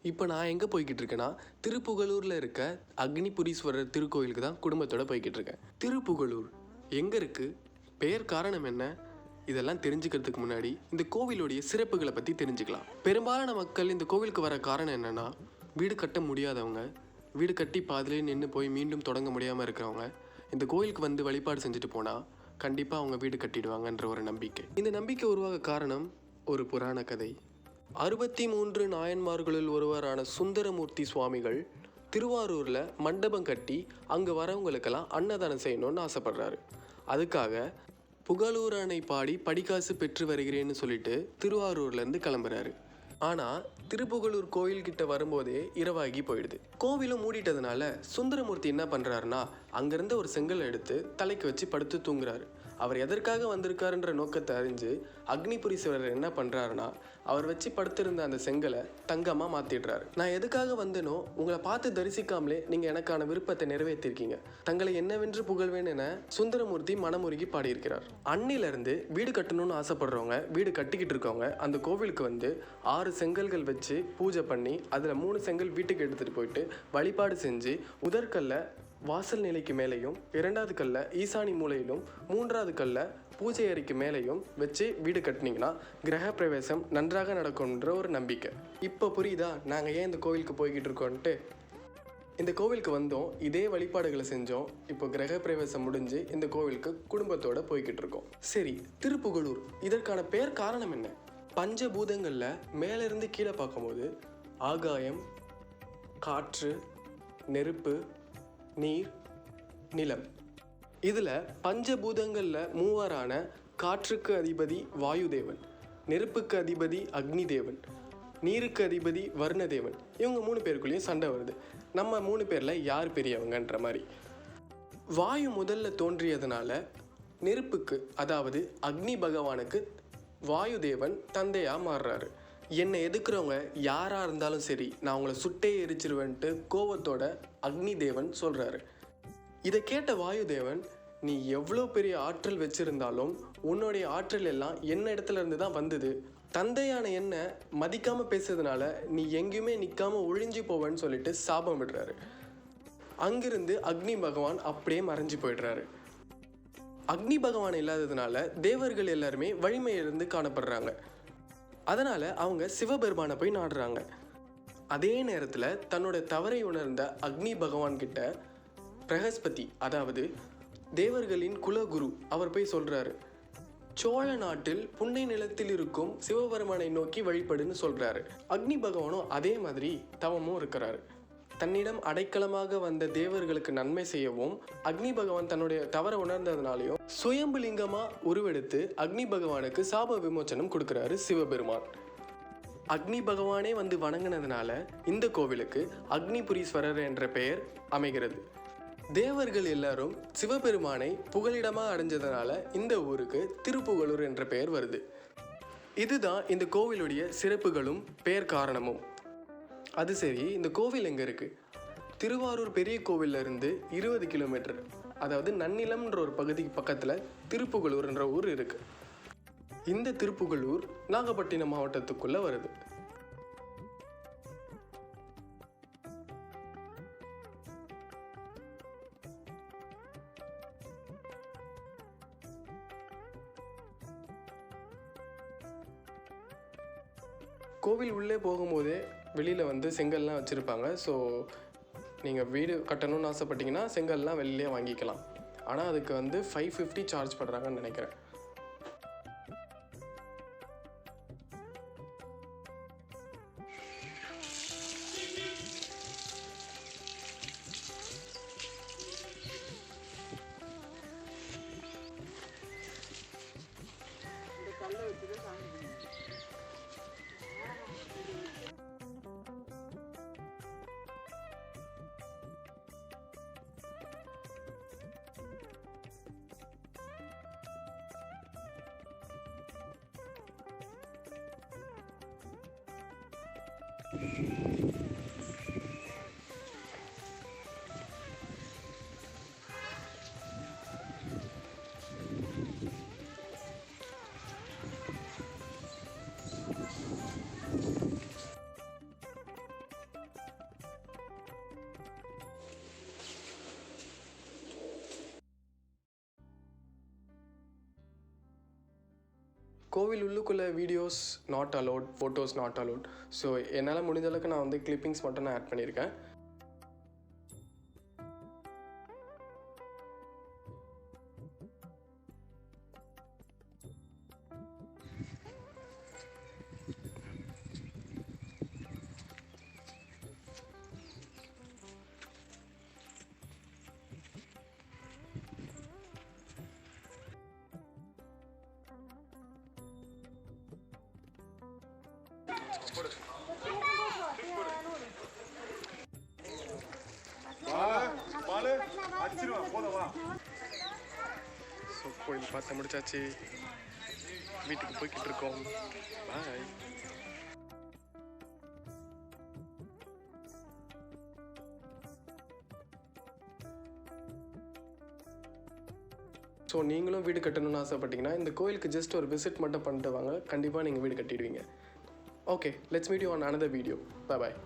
இப்போ நான் எங்கே போய்கிட்டு இருக்கேன்னா திருப்புகலூரில் இருக்க அக்னிபுரீஸ்வரர் திருக்கோயிலுக்கு தான் குடும்பத்தோடு போய்கிட்டு இருக்கேன். திருப்புகலூர் எங்கே இருக்குது, பெயர் காரணம் என்ன, இதெல்லாம் தெரிஞ்சுக்கிறதுக்கு முன்னாடி இந்த கோவிலுடைய சிறப்புகளை பற்றி தெரிஞ்சுக்கலாம். பெரும்பாலான மக்கள் இந்த கோவிலுக்கு வர காரணம் என்னென்னா, வீடு கட்ட முடியாதவங்க, வீடு கட்டி பாதிலே நின்று போய் மீண்டும் தொடங்க முடியாமல் இருக்கிறவங்க இந்த கோயிலுக்கு வந்து வழிபாடு செஞ்சுட்டு போனால் கண்டிப்பாக அவங்க வீடு கட்டிடுவாங்கன்ற ஒரு நம்பிக்கை. இந்த நம்பிக்கை உருவாக காரணம் ஒரு புராண கதை. 63 நாயன்மார்களுள் ஒருவரான சுந்தரமூர்த்தி சுவாமிகள் திருவாரூரில் மண்டபம் கட்டி அங்கே வரவங்களுக்கெல்லாம் அன்னதானம் செய்யணும்னு ஆசைப்படுறாரு. அதுக்காக புகழூர் அணை பாடி படிக்காசு பெற்று வருகிறேன்னு சொல்லிட்டு திருவாரூர்லேருந்து கிளம்புறாரு. ஆனால் திருப்புகலூர் கோயில்கிட்ட வரும்போதே இரவாகி போயிடுது. கோவிலும் மூடிட்டதுனால சுந்தரமூர்த்தி என்ன பண்ணுறாருன்னா, அங்கேருந்து ஒரு செங்கல் எடுத்து தலைக்கு வச்சு படுத்து தூங்குறாரு. அவர் எதற்காக வந்திருக்காருன்ற நோக்கத்தை அறிஞ்சு அக்னிபுரீஸ்வரர் என்ன பண்ணுறாருன்னா, அவர் வச்சு படுத்திருந்த அந்த செங்கலை தங்கமாக மாற்றிடுறாரு. நான் எதுக்காக வந்தேனோ உங்களை பார்த்து தரிசிக்காமலே நீங்கள் எனக்கான விருப்பத்தை நிறைவேற்றிருக்கீங்க, தங்களை என்னவென்று புகழ்வேன் என சுந்தரமூர்த்தி மனமுருகி பாடியிருக்கிறார். அன்னிலிருந்து வீடு கட்டணும்னு ஆசைப்படுறவங்க, வீடு கட்டிக்கிட்டு இருக்கவங்க அந்த கோவிலுக்கு வந்து 6 செங்கல்கள் வச்சு பூஜை பண்ணி அதில் 3 செங்கல் வீட்டுக்கு எடுத்துகிட்டு போயிட்டு வழிபாடு செஞ்சு முதற்கல்ல வாசல் நிலைக்கு மேலேயும், 2வது கல்ல ஈசானி மூலையிலும், 3வது கல்ல பூஜை அறைக்கு மேலேயும் வச்சு வீடு கட்டினீங்கன்னா கிரக பிரவேசம் நன்றாக நடக்கும்ன்ற ஒரு நம்பிக்கை. இப்போ புரியுதா நாங்கள் ஏன் இந்த கோவிலுக்கு போய்கிட்டு இருக்கோன்ட்டு? இந்த கோவிலுக்கு வந்தோம், இதே வழிபாடுகளை செஞ்சோம், இப்போ கிரக பிரவேசம் முடிஞ்சு இந்த கோவிலுக்கு குடும்பத்தோடு போய்கிட்டு இருக்கோம். சரி, திருப்புகலூர் இதற்கான பேர் காரணம் என்ன? பஞ்சபூதங்களில் மேலிருந்து கீழே பார்க்கும்போது ஆகாயம், காற்று, நெருப்பு, நீர், நிலம். இதில் பஞ்சபூதங்களில் மூவரான காற்றுக்கு அதிபதி வாயுதேவன், நெருப்புக்கு அதிபதி அக்னி தேவன், நீருக்கு அதிபதி வருணதேவன். இவங்க 3 பேருக்குள்ளேயும் சண்டை வருது. நம்ம 3 பேரில் யார் பெரியவங்கன்ற மாதிரி. வாயு முதல்ல தோன்றியதுனால நெருப்புக்கு, அதாவது அக்னி பகவானுக்கு வாயுதேவன் தந்தையாக மாறுறாரு. என்னை எதுக்குறவங்க யாராக இருந்தாலும் சரி நான் அவங்கள சுட்டே எரிச்சிருவேன்ட்டு கோவத்தோட அக்னி தேவன் சொல்கிறாரு. இதை கேட்ட வாயுதேவன், நீ எவ்வளோ பெரிய ஆற்றல் வச்சுருந்தாலும் உன்னுடைய ஆற்றல் எல்லாம் என்ன இடத்துல இருந்து தான் வந்தது, தந்தையான என்ன மதிக்காமல் பேசுறதுனால நீ எங்கேயுமே நிற்காமல் ஒழிஞ்சு போவேன்னு சொல்லிட்டு சாபம் விடுறாரு. அங்கிருந்து அக்னி பகவான் அப்படியே மறைஞ்சு போயிடுறாரு. அக்னி பகவான் இல்லாததுனால தேவர்கள் எல்லாருமே வலிமையிலிருந்து காணப்படுறாங்க. அதனால் அவங்க சிவபெருமானை போய் நாடுறாங்க. அதே நேரத்தில் தன்னோட தவறை உணர்ந்த அக்னி பகவான் கிட்ட பிரகஸ்பதி, அதாவது தேவர்களின் குலகுரு, அவர் போய் சொல்கிறாரு, சோழ நாட்டில் புன்னை நிலத்தில் இருக்கும் சிவபெருமானை நோக்கி வழிபடுன்னு சொல்கிறாரு. அக்னி பகவானும் அதே மாதிரி தவமும் இருக்கிறாரு. தன்னிடம் அடைக்கலமாக வந்த தேவர்களுக்கு நன்மை செய்யவும் அக்னி பகவான் தன்னுடைய தவறை உணர்ந்ததுனாலையும் சுயம்புலிங்கமாக உருவெடுத்து அக்னி பகவானுக்கு சாப விமோச்சனம் கொடுக்குறாரு சிவபெருமான். அக்னி பகவானே வந்து வணங்கினதுனால இந்த கோவிலுக்கு அக்னிபுரீஸ்வரர் என்ற பெயர் அமைகிறது. தேவர்கள் எல்லாரும் சிவபெருமானை புகலிடமாக அடைஞ்சதுனால இந்த ஊருக்கு திருப்புகலூர் என்ற பெயர் வருது. இதுதான் இந்த கோவிலுடைய சிறப்புகளும் பெயர் காரணமும். அது சரி, இந்த கோவில் எங்கே இருக்குது? திருவாரூர் பெரிய கோவிலில் இருந்து 20 கிலோமீட்டர், அதாவது நன்னிலம்ன்ற ஒரு பகுதிக்கு பக்கத்தில் திருப்புகலூர்ன்ற ஊர் இருக்குது. இந்த திருப்புகலூர் நாகப்பட்டினம் மாவட்டத்துக்குள்ளே வருது. கோவில் உள்ளே போகும்போதே வெளியில் வந்து செங்கல்லாம் வச்சுருப்பாங்க. ஸோ நீங்கள் வீடு கட்டணும்னு ஆசைப்பட்டீங்கன்னா செங்கல்லாம் வெளியிலே வாங்கிக்கலாம். ஆனால் அதுக்கு வந்து 550 சார்ஜ் பண்ணுறாங்கன்னு நினைக்கிறேன். கோவில் உள்ளுக்குள்ளே videos not allowed, photos not allowed. So என்னால் முடிஞ்ச அளவுக்கு நான் வந்து கிளிப்பிங்ஸ் மட்டும் நான் ஆட் பண்ணியிருக்கேன். ஸோ கோயில் பார்த்து முடிச்சாச்சு, வீட்டுக்கு போய்கிட்டு இருக்கோம். பாய். ஸோ நீங்களும் வீடு கட்டணும்னு ஆசைப்பட்டீங்கன்னா இந்த கோயிலுக்கு ஜஸ்ட் ஒரு விசிட் மட்டும் பண்ணிட்டு வாங்க, கண்டிப்பாக நீங்கள் வீடு கட்டிடுவீங்க. Okay, let's meet you on another video. Bye.